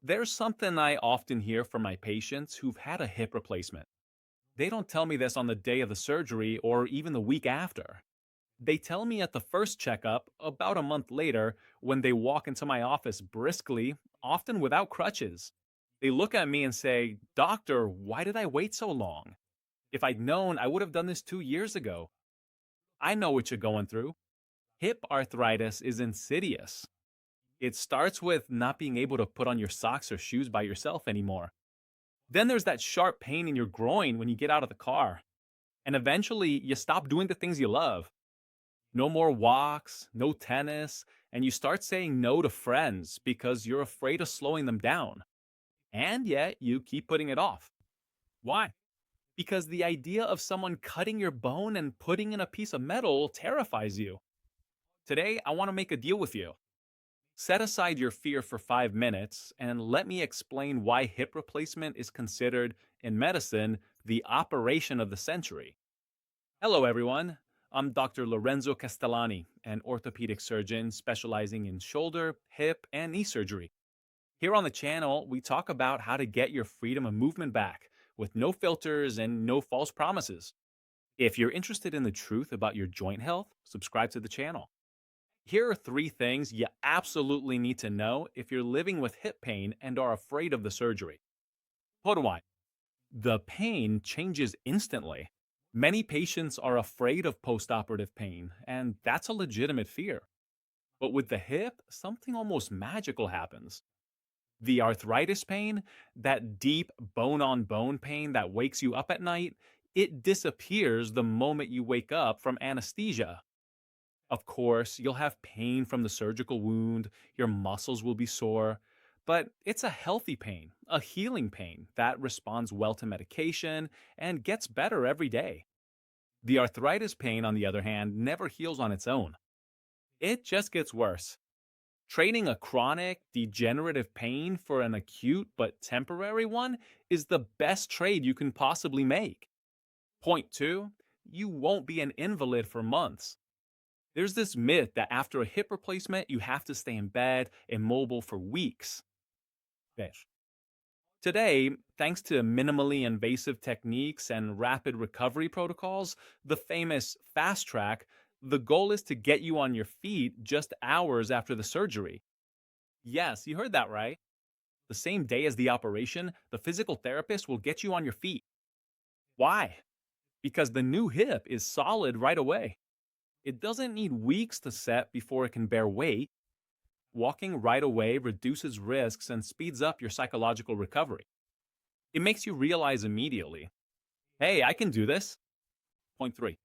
There's something I often hear from my patients who've had a hip replacement. They don't tell me this on the day of the surgery or even the week after. They tell me at the first checkup, about a month later, when they walk into my office briskly, often without crutches. They look at me and say, "Doctor, why did I wait so long? If I'd known, I would have done this 2 years ago." I know what you're going through. Hip arthritis is insidious. It starts with not being able to put on your socks or shoes by yourself anymore. Then there's that sharp pain in your groin when you get out of the car. And eventually, you stop doing the things you love. No more walks, no tennis, and you start saying no to friends because you're afraid of slowing them down. And yet, you keep putting it off. Why? Because the idea of someone cutting your bone and putting in a piece of metal terrifies you. Today, I want to make a deal with you. Set aside your fear for 5 minutes and let me explain why hip replacement is considered, in medicine, the operation of the century. Hello, everyone. I'm Dr. Lorenzo Castellani, an orthopedic surgeon specializing in shoulder, hip, and knee surgery. Here on the channel, we talk about how to get your freedom of movement back with no filters and no false promises. If you're interested in the truth about your joint health, subscribe to the channel. Here are 3 things you absolutely need to know if you're living with hip pain and are afraid of the surgery. Point one, the pain changes instantly. Many patients are afraid of postoperative pain, and that's a legitimate fear. But with the hip, something almost magical happens. The arthritis pain, that deep bone on bone pain that wakes you up at night, it disappears the moment you wake up from anesthesia. Of course, you'll have pain from the surgical wound, your muscles will be sore, but it's a healthy pain, a healing pain that responds well to medication and gets better every day. The arthritis pain, on the other hand, never heals on its own. It just gets worse. Trading a chronic, degenerative pain for an acute but temporary one is the best trade you can possibly make. Point two, you won't be an invalid for months. There's this myth that after a hip replacement, you have to stay in bed, immobile for weeks. Fish. Today, thanks to minimally invasive techniques and rapid recovery protocols, the famous fast track, the goal is to get you on your feet just hours after the surgery. Yes, you heard that right. The same day as the operation, the physical therapist will get you on your feet. Why? Because the new hip is solid right away. It doesn't need weeks to set before it can bear weight. Walking right away reduces risks and speeds up your psychological recovery. It makes you realize immediately, hey, I can do this. Point three,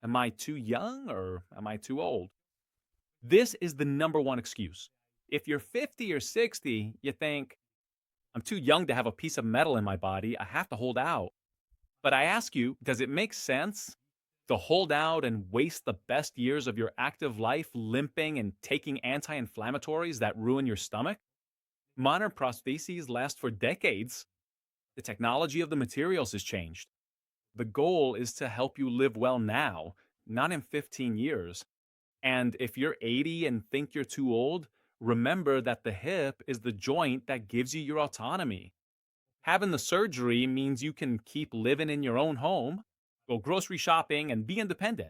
am I too young or am I too old? This is the number one excuse. If you're 50 or 60, you think, I'm too young to have a piece of metal in my body, I have to hold out. But I ask you, does it make sense to hold out and waste the best years of your active life limping and taking anti inflammatories that ruin your stomach? Modern prostheses last for decades. The technology of the materials has changed. The goal is to help you live well now, not in 15 years. And if you're 80 and think you're too old, remember that the hip is the joint that gives you your autonomy. Having the surgery means you can keep living in your own home, go grocery shopping, and be independent.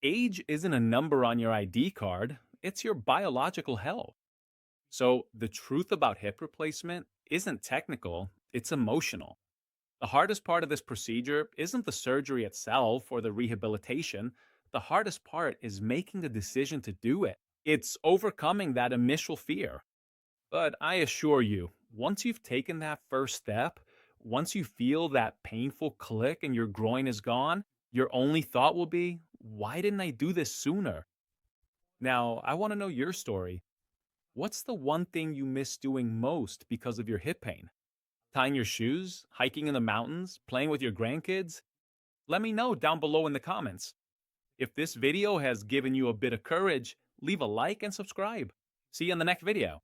Age isn't a number on your ID card, it's your biological health. So, the truth about hip replacement isn't technical, it's emotional. The hardest part of this procedure isn't the surgery itself or the rehabilitation. The hardest part is making the decision to do it. It's overcoming that initial fear. But I assure you, once you've taken that first step, once you feel that painful click and your groin is gone, your only thought will be, why didn't I do this sooner? Now, I want to know your story. What's the one thing you miss doing most because of your hip pain? Tying your shoes, hiking in the mountains, playing with your grandkids? Let me know down below in the comments. If this video has given you a bit of courage, leave a like and subscribe. See you in the next video.